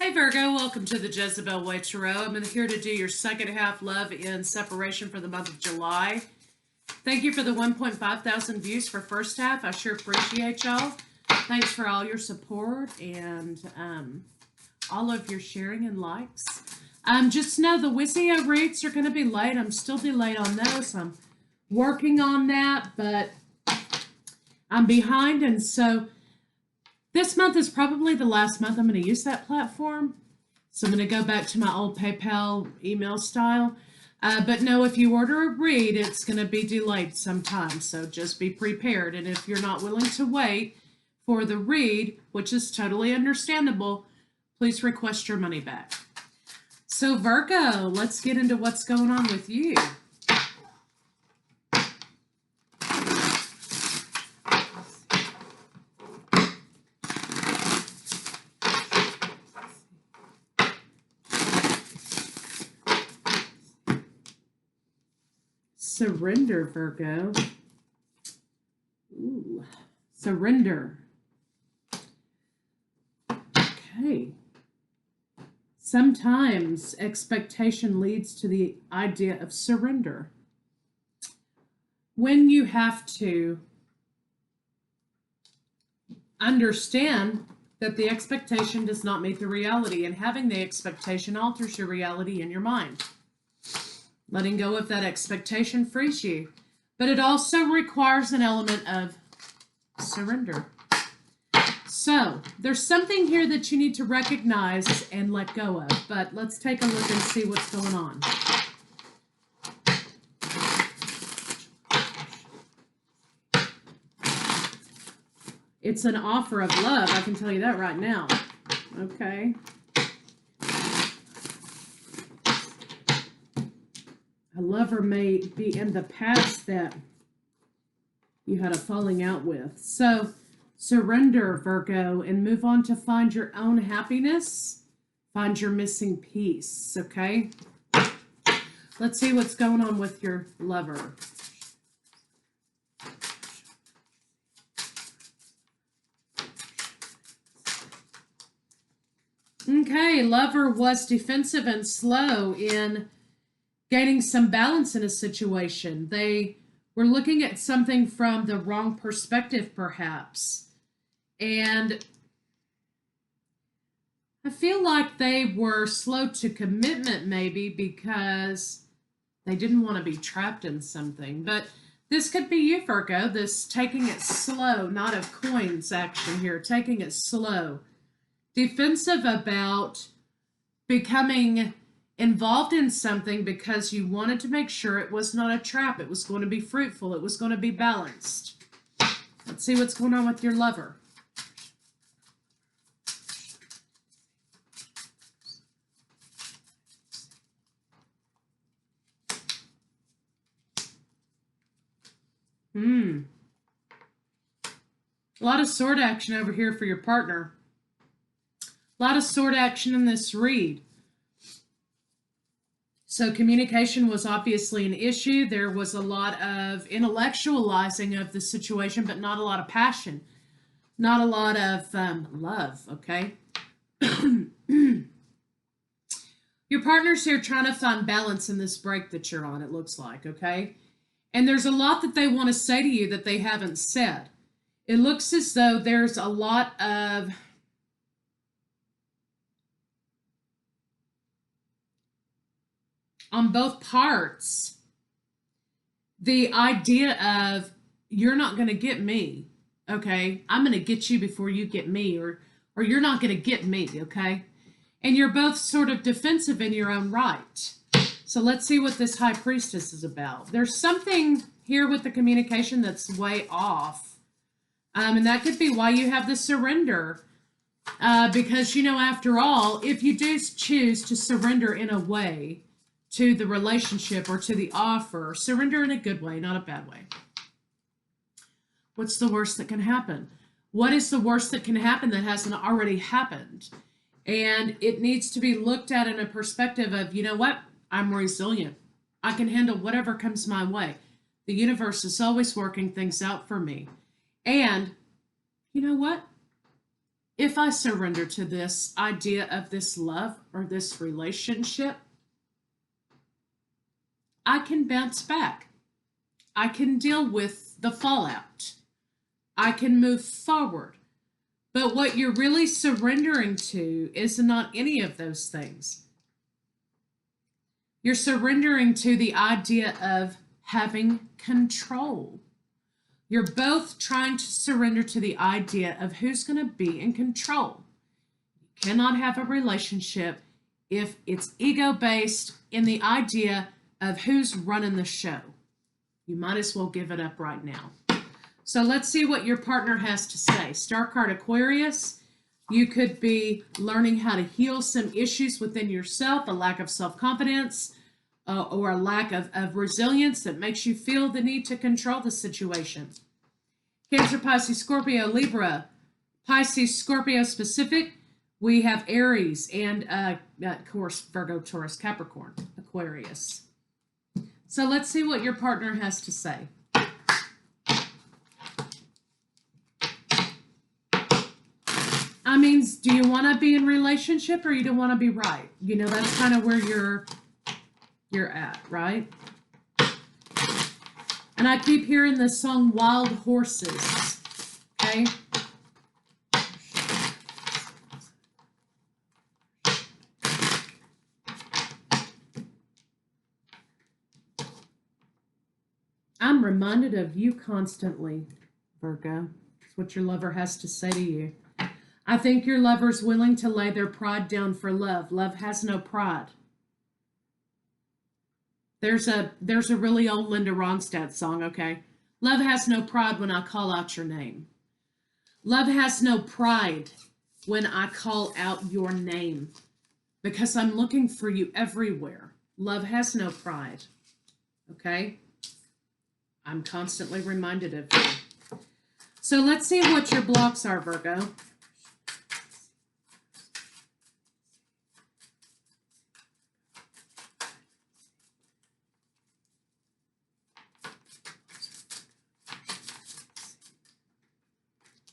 Hey Virgo, welcome to the Jezebel Way Tarot. I'm here to do your second half love and separation for the month of July. Thank you for the 1.5 thousand views for first half. I sure appreciate y'all. Thanks for all your support and all of your sharing and likes. Just know the Wizio reads are going to be late. I'm still delayed on those. I'm working on that, but I'm behind, and so this month is probably the last month I'm going to use that platform. So I'm going to go back to my old PayPal email style. But no, if you order a read, it's going to be delayed sometime. So just be prepared. And if you're not willing to wait for the read, which is totally understandable, please request your money back. So Virgo, let's get into what's going on with you. Surrender, Virgo. Ooh, surrender. Okay. Sometimes expectation leads to the idea of surrender. When you have to understand that the expectation does not meet the reality, and having the expectation alters your reality in your mind. Letting go of that expectation frees you, but it also requires an element of surrender. So there's something here that you need to recognize and let go of, but let's take a look and see what's going on. It's an offer of love, I can tell you that right now. Okay. A lover may be in the past that you had a falling out with. So surrender, Virgo, and move on to find your own happiness. Find your missing piece, okay? Let's see what's going on with your lover. Okay, lover was defensive and slow in gaining some balance in a situation. They were looking at something from the wrong perspective, perhaps. And I feel like they were slow to commitment, maybe because they didn't want to be trapped in something. But this could be you, Virgo, this taking it slow, not of coins action here, taking it slow. Defensive about becoming involved in something because you wanted to make sure it was not a trap. It was going to be fruitful. It was going to be balanced. Let's see what's going on with your lover. A lot of sword action over here for your partner. A lot of sword action in this read. So communication was obviously an issue. There was a lot of intellectualizing of the situation, but not a lot of passion. Not a lot of love, okay? Your partner's here trying to find balance in this break that you're on, it looks like, okay? And there's a lot that they want to say to you that they haven't said. It looks as though there's a lot of on both parts, the idea of you're not going to get me, okay? I'm going to get you before you get me, or you're not going to get me, okay? And you're both sort of defensive in your own right. So let's see what this High Priestess is about. There's something here with the communication that's way off. And that could be why you have the surrender. Because, you know, after all, if you do choose to surrender in a way to the relationship or to the offer, surrender in a good way, not a bad way. What's the worst that can happen? What is the worst that can happen that hasn't already happened? And it needs to be looked at in a perspective of, you know what? I'm resilient. I can handle whatever comes my way. The universe is always working things out for me. And you know what? if I surrender to this idea of this love or this relationship, I can bounce back. I can deal with the fallout. I can move forward. But what you're really surrendering to is not any of those things. You're surrendering to the idea of having control. You're both trying to surrender to the idea of who's going to be in control. You cannot have a relationship if it's ego-based in the idea of who's running the show. You might as well give it up right now. So let's see what your partner has to say. Star card Aquarius. You could be learning how to heal some issues within yourself, a lack of self-confidence, or a lack of resilience that makes you feel the need to control the situation. Cancer, Pisces, Scorpio, Libra. Pisces, Scorpio specific. We have Aries and, of course, Virgo, Taurus, Capricorn, Aquarius. So let's see what your partner has to say. I mean, do you want to be in relationship or you don't want to be right? You know, that's kind of where you're at, right? And I keep hearing the song Wild Horses, okay? I'm reminded of you constantly, Virgo. That's what your lover has to say to you. I think your lover's willing to lay their pride down for love. Love has no pride. There's a really old Linda Ronstadt song, okay? Love has no pride when I call out your name. Love has no pride when I call out your name because I'm looking for you everywhere. Love has no pride, okay? I'm constantly reminded of you. So let's see what your blocks are, Virgo.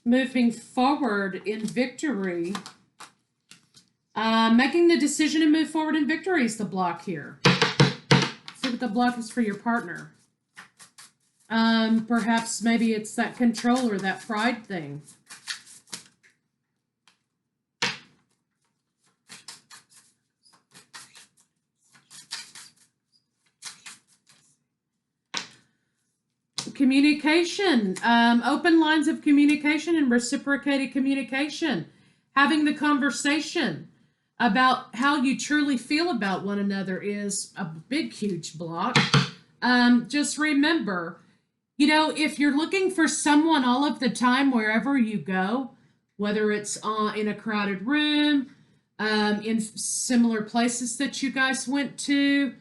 Moving forward in victory. Making the decision to move forward in victory is the block here. See what the block is for your partner. Perhaps maybe it's that control or that pride thing. Communication, open lines of communication and reciprocated communication. Having the conversation about how you truly feel about one another is a big, huge block. Just remember, you know, if you're looking for someone all of the time, wherever you go, whether it's in a crowded room, in similar places that you guys went to,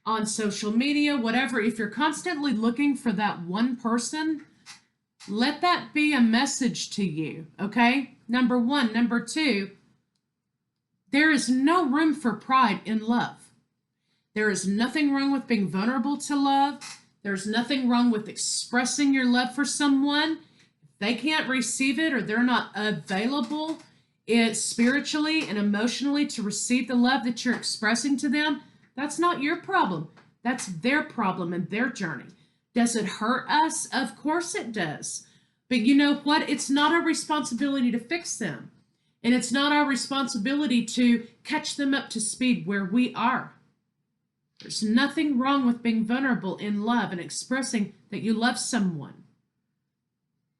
on social media, whatever, if you're constantly looking for that one person, let that be a message to you, okay? Number one. Number two, there is no room for pride in love. There is nothing wrong with being vulnerable to love. There's nothing wrong with expressing your love for someone. If they can't receive it or they're not available spiritually and emotionally to receive the love that you're expressing to them, that's not your problem. That's their problem and their journey. Does it hurt us? Of course it does. But you know what? It's not our responsibility to fix them. And it's not our responsibility to catch them up to speed where we are. There's nothing wrong with being vulnerable in love and expressing that you love someone.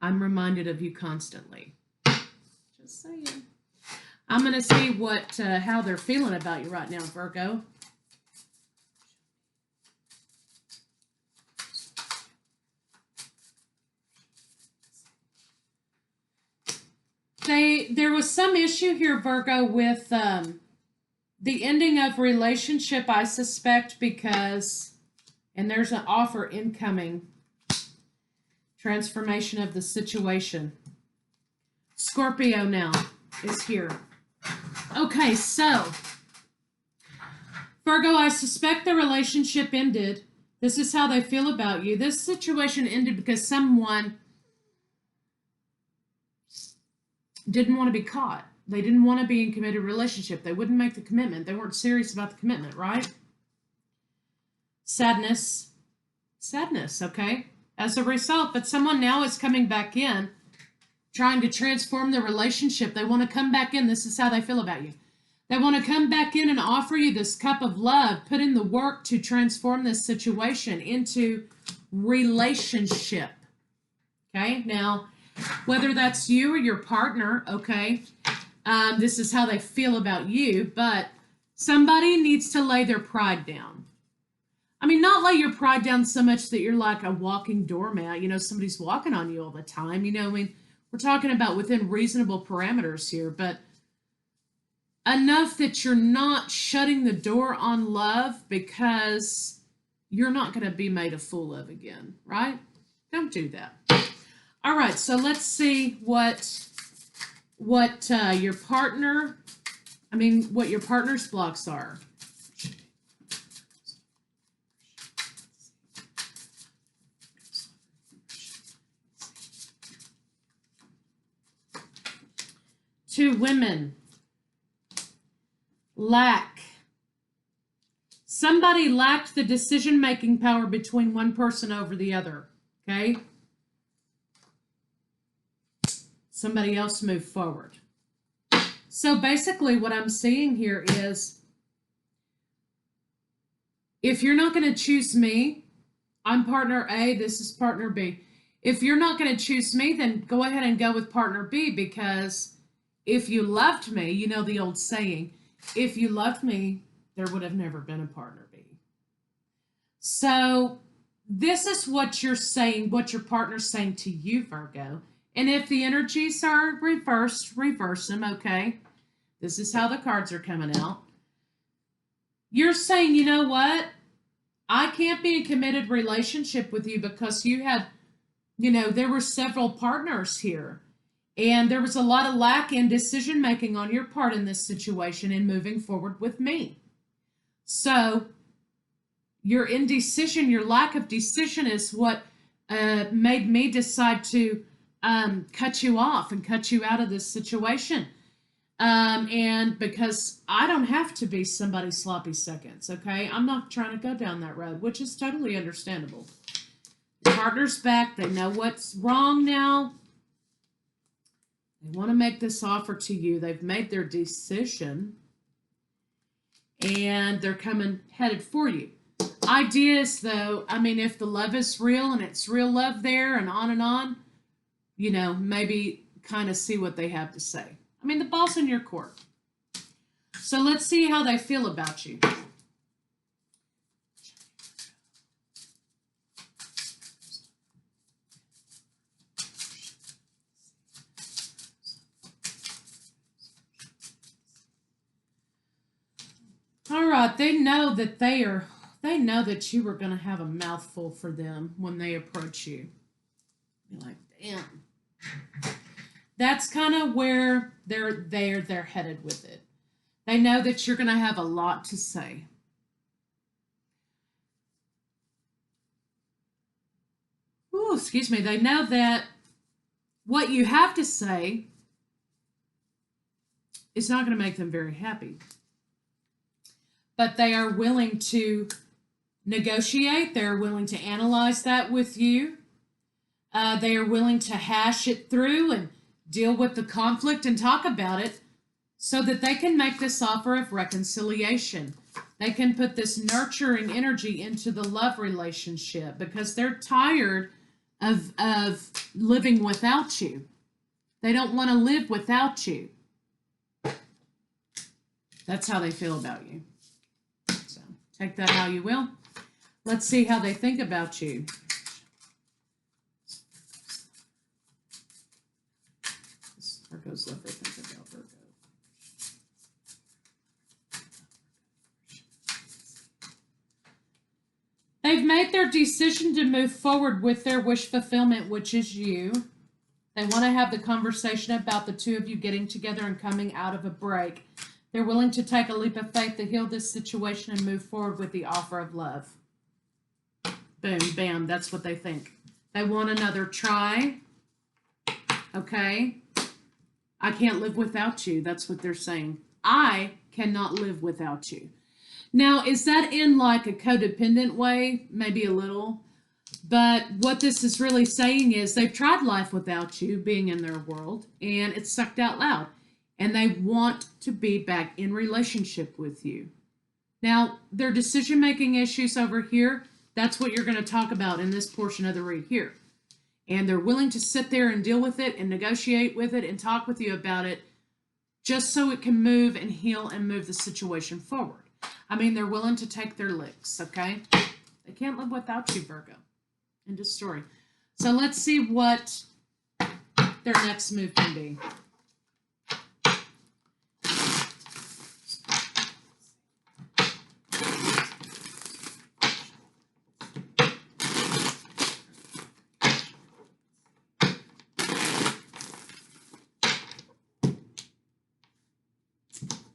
I'm reminded of you constantly. Just saying. I'm going to see how they're feeling about you right now, Virgo. There was some issue here, Virgo, with the ending of relationship, I suspect, because, and there's an offer incoming, transformation of the situation. Scorpio now is here. Okay, so, Virgo, I suspect the relationship ended. This is how they feel about you. This situation ended because someone didn't want to be caught. They didn't want to be in committed relationship. They wouldn't make the commitment. They weren't serious about the commitment, right? Sadness, okay? As a result, but someone now is coming back in, trying to transform the relationship. They want to come back in. This is how they feel about you. They want to come back in and offer you this cup of love, put in the work to transform this situation into relationship. Okay, now, whether that's you or your partner, okay, this is how they feel about you, but somebody needs to lay their pride down. I mean, not lay your pride down so much that you're like a walking doormat, you know, somebody's walking on you all the time, you know, I mean, we're talking about within reasonable parameters here, but enough that you're not shutting the door on love because you're not going to be made a fool of again, right? Don't do that. All right, so let's see what your partner's blocks are. Two women. Lack. Somebody lacked the decision-making power between one person over the other, okay? Somebody else moved forward. So basically what I'm seeing here is, if you're not going to choose me, I'm partner A, this is partner B. If you're not going to choose me, then go ahead and go with partner B, because if you loved me, you know the old saying, if you loved me, there would have never been a partner B. So this is what you're saying, what your partner's saying to you, Virgo. And if the energies are reversed, reverse them, okay? This is how the cards are coming out. You're saying, you know what? I can't be in a committed relationship with you because you had, you know, there were several partners here. And there was a lot of lack in decision making on your part in this situation and moving forward with me. So your indecision, your lack of decision is what made me decide to cut you off and cut you out of this situation. And because I don't have to be somebody's sloppy seconds, okay? I'm not trying to go down that road, which is totally understandable. Your partner's back. They know what's wrong now. They want to make this offer to you. They've made their decision. And they're headed for you. Ideas, though, I mean, if the love is real and it's real love there and on, you know, maybe kind of see what they have to say. I mean, the ball's in your court. So let's see how they feel about you. All right, they know that you were going to have a mouthful for them when they approach you. You're like, damn. That's kind of where they're headed with it. They know that you're going to have a lot to say. Ooh, excuse me. They know that what you have to say is not going to make them very happy. But they are willing to negotiate. They're willing to analyze that with you. They are willing to hash it through and deal with the conflict and talk about it so that they can make this offer of reconciliation. They can put this nurturing energy into the love relationship because they're tired of living without you. They don't want to live without you. That's how they feel about you. So take that how you will. Let's see how they think about you. Virgo's lover think about Virgo. They've made their decision to move forward with their wish fulfillment, which is you. They want to have the conversation about the two of you getting together and coming out of a break. They're willing to take a leap of faith to heal this situation and move forward with the offer of love. Boom, bam, that's what they think. They want another try. Okay. I can't live without you. That's what they're saying. I cannot live without you. Now, is that in like a codependent way? Maybe a little. But what this is really saying is they've tried life without you being in their world, and it's sucked out loud. And they want to be back in relationship with you. Now, their decision-making issues over here, that's what you're going to talk about in this portion of the read here. And they're willing to sit there and deal with it and negotiate with it and talk with you about it just so it can move and heal and move the situation forward. I mean, they're willing to take their licks, okay? They can't live without you, Virgo. End of story. So let's see what their next move can be.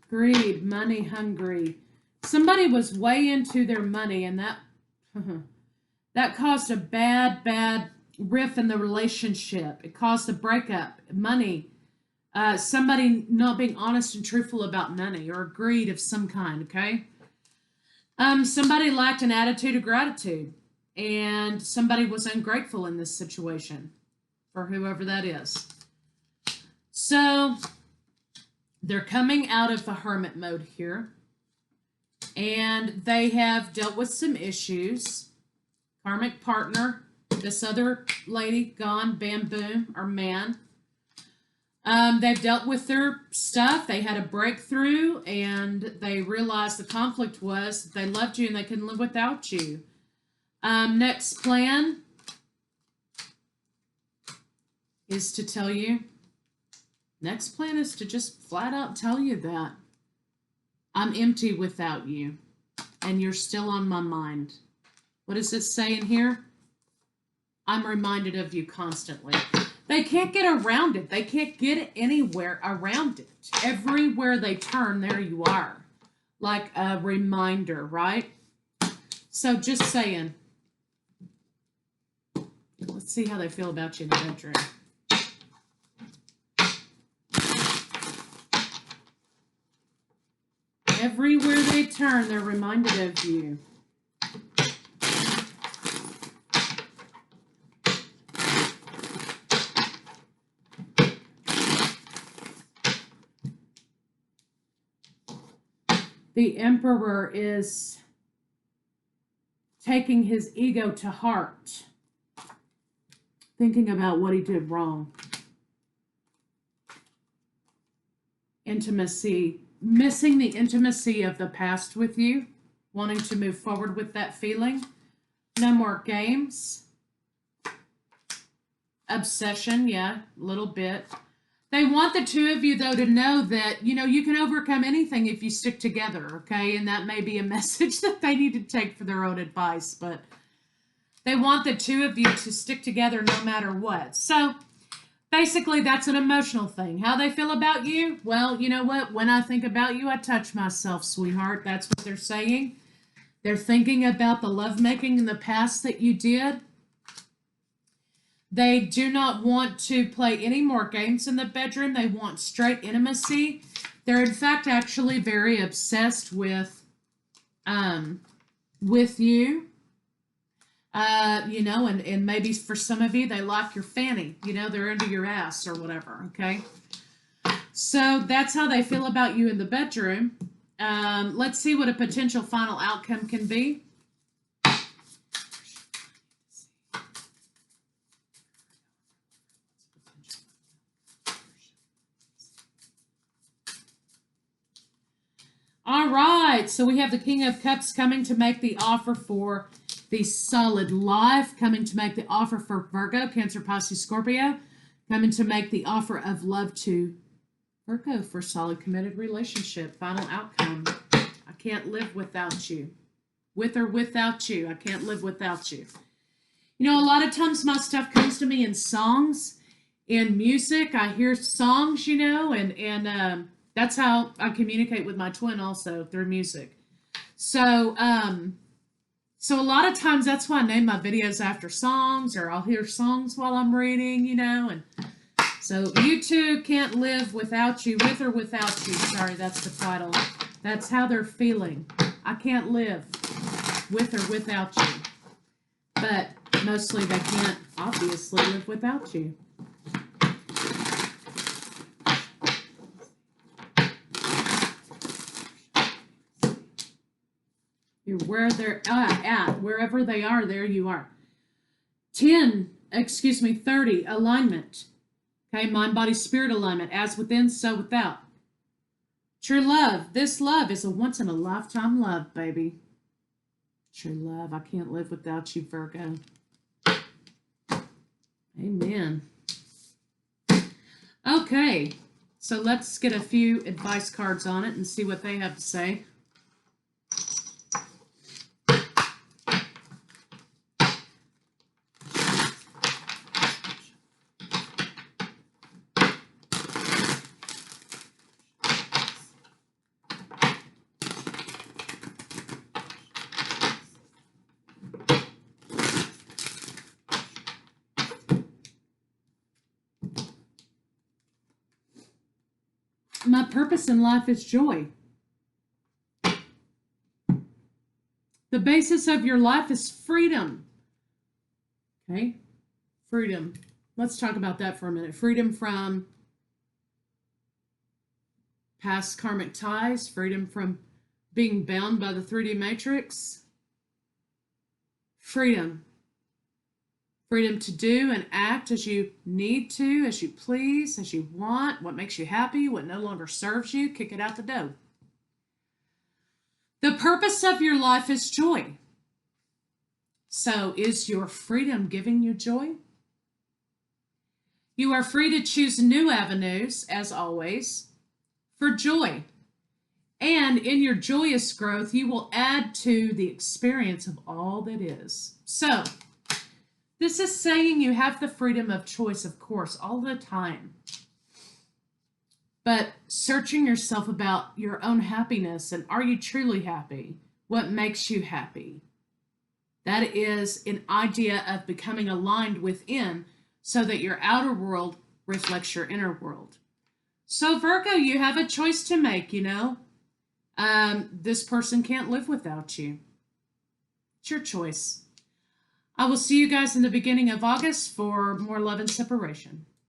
Greed, money hungry. Somebody was way into their money, and that caused a bad riff in the relationship. It caused a breakup. Money. Somebody not being honest and truthful about money, or greed of some kind, okay? Somebody lacked an attitude of gratitude, and somebody was ungrateful in this situation, for whoever that is. So they're coming out of the hermit mode here, and they have dealt with some issues. Karmic partner, this other lady, gone, bam, boom, or man. They've dealt with their stuff. They had a breakthrough, and they realized the conflict was they loved you and they couldn't live without you. Next plan is to tell you. Next plan is to just flat out tell you that I'm empty without you, and you're still on my mind. What does it say in here? I'm reminded of you constantly. They can't get around it. They can't get anywhere around it. Everywhere they turn, there you are. Like a reminder, right? So just saying. Let's see how they feel about you in the bedroom. Everywhere they turn, they're reminded of you. The Emperor is taking his ego to heart, thinking about what he did wrong. Intimacy. Missing the intimacy of the past with you, wanting to move forward with that feeling. No more games. Obsession, yeah, a little bit. They want the two of you, though, to know that, you know, you can overcome anything if you stick together, okay? And that may be a message that they need to take for their own advice, but they want the two of you to stick together no matter what. So basically, that's an emotional thing. How they feel about you? Well, you know what? When I think about you, I touch myself, sweetheart. That's what they're saying. They're thinking about the lovemaking in the past that you did. They do not want to play any more games in the bedroom. They want straight intimacy. They're, in fact, actually very obsessed with you. You know, and maybe for some of you, they like your fanny. You know, they're into your ass or whatever, okay? So that's how they feel about you in the bedroom. Let's see what a potential final outcome can be. All right, so we have the King of Cups coming to make the offer for the solid life, coming to make the offer for Virgo, Cancer, Pisces, Scorpio, coming to make the offer of love to Virgo for solid committed relationship. Final outcome. I can't live without you. With or without you, I can't live without you. You know, a lot of times my stuff comes to me in songs, in music. I hear songs, you know, and that's how I communicate with my twin also, through music. So a lot of times that's why I name my videos after songs, or I'll hear songs while I'm reading, you know, and So you two can't live without you, with or without you. Sorry, that's the title. That's how they're feeling. I can't live with or without you. But mostly they can't, obviously, live without you. You're where they're at. Wherever they are, there you are. 30, alignment. Okay, mind, body, spirit alignment. As within, so without. True love. This love is a once-in-a-lifetime love, baby. True love. I can't live without you, Virgo. Amen. Okay, so let's get a few advice cards on it and see what they have to say. My purpose in life is joy. The basis of your life is freedom. Okay? Freedom. Let's talk about that for a minute. Freedom from past karmic ties. Freedom from being bound by the 3D matrix. Freedom. Freedom to do and act as you need to, as you please, as you want, what makes you happy, what no longer serves you, kick it out the door. The purpose of your life is joy. So is your freedom giving you joy? You are free to choose new avenues, as always, for joy. And in your joyous growth, you will add to the experience of all that is. So, this is saying you have the freedom of choice, of course, all the time. But searching yourself about your own happiness and are you truly happy? What makes you happy? That is an idea of becoming aligned within so that your outer world reflects your inner world. So Virgo, you have a choice to make, you know. This person can't live without you. It's your choice. I will see you guys in the beginning of August for more love and separation.